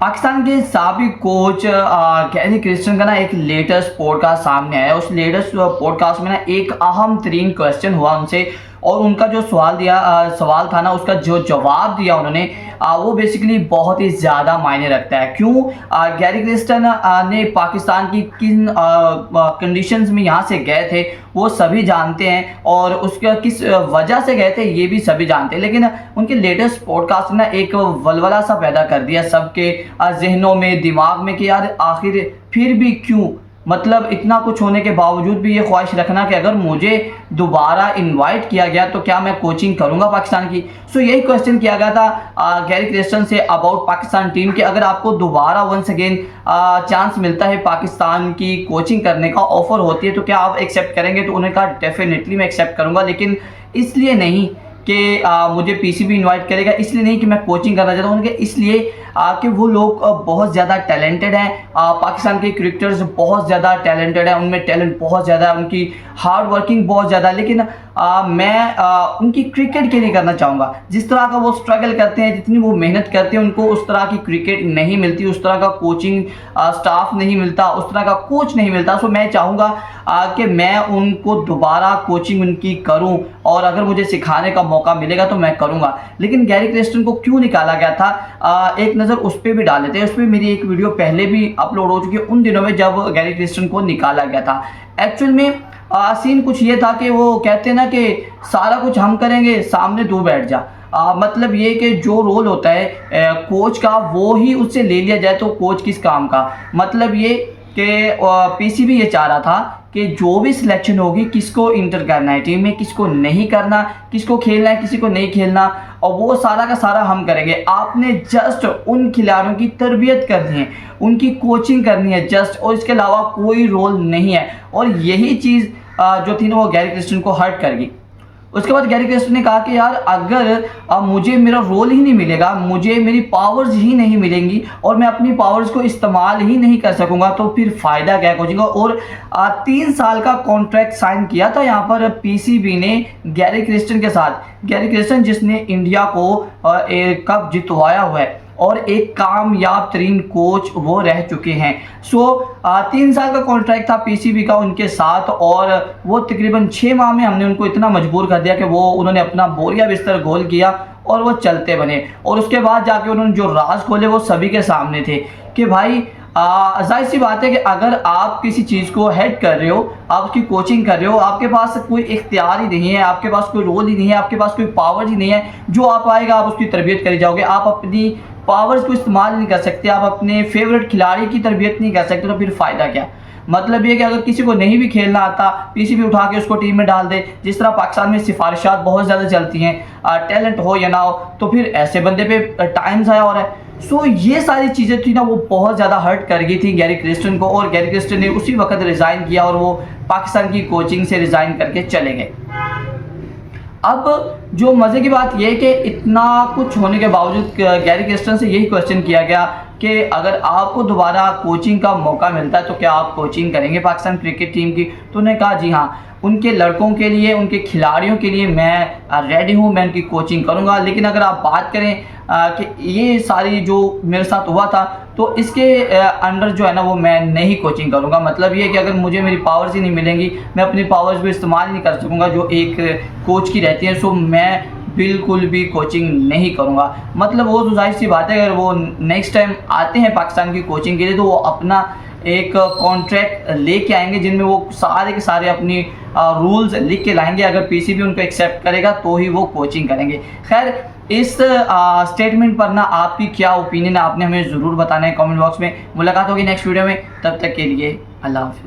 पाकिस्तान के साबिक coach Gary Kristen का ना एक लेटेस्ट पॉडकास्ट सामने आया। उस लेटेस्ट पॉडकास्ट में ना एक अहम तरीन क्वेश्चन हुआ उनसे, और उनका जो सवाल था ना, उसका जो जवाब दिया उन्होंने, वो बेसिकली बहुत ही ज़्यादा मायने रखता है। क्यों गैरी क्रिस्टन ने पाकिस्तान की किन कंडीशंस में यहाँ से गए थे वो सभी जानते हैं, और उसका किस वजह से गए थे ये भी सभी जानते हैं। लेकिन उनके लेटेस्ट पॉडकास्ट ने एक वलवला सा पैदा कर दिया सबके जहनों में, दिमाग में, कि यार आखिर फिर भी क्यों, मतलब इतना कुछ होने के बावजूद भी ये ख्वाहिश रखना कि अगर मुझे दोबारा इनवाइट किया गया तो क्या मैं कोचिंग करूंगा पाकिस्तान की। सो यही क्वेश्चन किया गया था Gary Kristen say about Pakistan team कि अगर आपको दोबारा वंस अगेन चांस मिलता है, पाकिस्तान की कोचिंग करने का ऑफर होती है, तो क्या आप एक्सेप्ट करेंगे। तो उन्होंने कहा डेफिनेटली मैं एक्सेप्ट करूंगा, लेकिन इसलिए नहीं कि मुझे पीसीबी इनवाइट करेगा, इसलिए नहीं कि मैं कोचिंग करना चाहता हूँ, उनके इसलिए कि वो लोग बहुत ज़्यादा टैलेंटेड हैं। पाकिस्तान के क्रिकेटर्स बहुत ज़्यादा टैलेंटेड हैं, उनमें टैलेंट बहुत ज़्यादा है, उनकी हार्ड वर्किंग बहुत ज़्यादा है। लेकिन मैं उनकी क्रिकेट के लिए करना चाहूँगा। जिस तरह का वो स्ट्रगल करते हैं, जितनी वो मेहनत करते हैं, उनको उस तरह की क्रिकेट नहीं मिलती, उस तरह का कोचिंग स्टाफ नहीं मिलता, उस तरह का कोच नहीं मिलता। सो मैं चाहूँगा कि मैं उनको दोबारा कोचिंग उनकी करूँ, और अगर मुझे सिखाने का मौका मिलेगा तो मैं करूँगा। लेकिन गैरी क्रिस्टन को क्यों निकाला गया था, एक नज़र उस पर भी डाल लेते हैं। उस पर मेरी एक वीडियो पहले भी अपलोड हो चुकी है, उन दिनों में जब गैरी क्रिस्टन को निकाला गया था। एक्चुअल में सीन कुछ ये था कि वो कहते हैं ना कि सारा कुछ हम करेंगे, सामने तू बैठ जा। मतलब ये कि जो रोल होता है कोच का वो ही उससे ले लिया जाए तो कोच किस काम का। मतलब ये कि पीसीबी ये चाह रहा था कि जो भी सिलेक्शन होगी, किसको इंटर करना है टीम में, किसको नहीं करना, किसको खेलना है, किसी को नहीं खेलना, और वो सारा का सारा हम करेंगे। आपने जस्ट उन खिलाड़ियों की तरबियत करनी है, उनकी कोचिंग करनी है जस्ट, और इसके अलावा कोई रोल नहीं है। और यही चीज़ जो थी ना वो गैरी क्रिस्टन को हर्ट कर गई। उसके बाद गैरी क्रिस्टन ने कहा कि यार अगर मुझे मेरा रोल ही नहीं मिलेगा, मुझे मेरी पावर्स ही नहीं मिलेंगी, और मैं अपनी पावर्स को इस्तेमाल ही नहीं कर सकूंगा, तो फिर फ़ायदा क्या है कोचिंग का। और 3 साल का कॉन्ट्रैक्ट साइन किया था यहाँ पर पीसीबी ने गैरी क्रिस्टन के साथ। गैरी क्रिस्टन जिसने इंडिया को कप जितवाया हुआ है और एक कामयाब तरीन कोच वो रह चुके हैं। सो 3 साल का कॉन्ट्रैक्ट था पीसीबी का उनके साथ, और वो तकरीबन 6 माह में हमने उनको इतना मजबूर कर दिया कि वो उन्होंने अपना बोरिया बिस्तर गोल किया और वो चलते बने। और उसके बाद जाके उन्होंने जो राज खोले वो सभी के सामने थे कि भाई जाहिर सी बात है कि अगर आप किसी चीज़ को हेड कर रहे हो, आप उसकी कोचिंग कर रहे हो, आपके पास कोई इख्तियार ही नहीं है, आपके पास कोई रोल ही नहीं है, आपके पास कोई पावर ही नहीं है, जो आप आएगा आप उसकी तरबियत करी जाओगे, आप अपनी पावर्स को इस्तेमाल नहीं कर सकते, आप अपने फेवरेट खिलाड़ी की तरबियत नहीं कर सकते, तो फिर फ़ायदा क्या। मतलब ये कि अगर किसी को नहीं भी खेलना आता, पीसीबी उठा के उसको टीम में डाल दे। जिस तरह पाकिस्तान में सिफारिशात बहुत ज़्यादा चलती हैं, टैलेंट हो या ना हो, तो फिर ऐसे बंदे पे टाइम ज़ाया हो रहा है। सो ये सारी चीज़ें थी ना वो बहुत ज़्यादा हर्ट कर गई थी गैरी क्रिस्टन को, और गैरी क्रिस्टन ने उसी वक्त रिज़ाइन किया और वो पाकिस्तान की कोचिंग से रिज़ाइन करके चले गए। अब जो मज़े की बात यह है कि इतना कुछ होने के बावजूद गैरी क्रिस्टन से यही क्वेश्चन किया गया कि अगर आपको दोबारा कोचिंग का मौका मिलता है तो क्या आप कोचिंग करेंगे पाकिस्तान क्रिकेट टीम की। तो उन्होंने कहा जी हाँ, उनके लड़कों के लिए, उनके खिलाड़ियों के लिए मैं रेडी हूँ, मैं उनकी कोचिंग करूँगा। लेकिन अगर आप बात करें कि ये सारी जो मेरे साथ हुआ था, तो इसके अंडर जो है ना वो मैं नहीं कोचिंग करूँगा। मतलब ये कि अगर मुझे मेरी पावर्स ही नहीं मिलेंगी, मैं अपनी पावर्स भी इस्तेमाल नहीं कर सकूँगा जो एक कोच की रहती है, सो मैं बिल्कुल भी कोचिंग नहीं करूँगा। मतलब वो तो जाहिर सी बात है, अगर वो नेक्स्ट टाइम आते हैं पाकिस्तान की कोचिंग के लिए तो वो अपना एक कॉन्ट्रैक्ट लेके आएंगे जिनमें वो सारे के सारे अपनी रूल्स लिख के लाएंगे। अगर पीसीबी उनको एक्सेप्ट करेगा तो ही वो कोचिंग करेंगे। खैर, इस स्टेटमेंट पर ना आपकी क्या ओपिनियन है, आपने हमें ज़रूर बताना है कमेंट बॉक्स में। मुलाकात होगी नेक्स्ट वीडियो में, तब तक के लिए अल्लाह हाफ़िज़।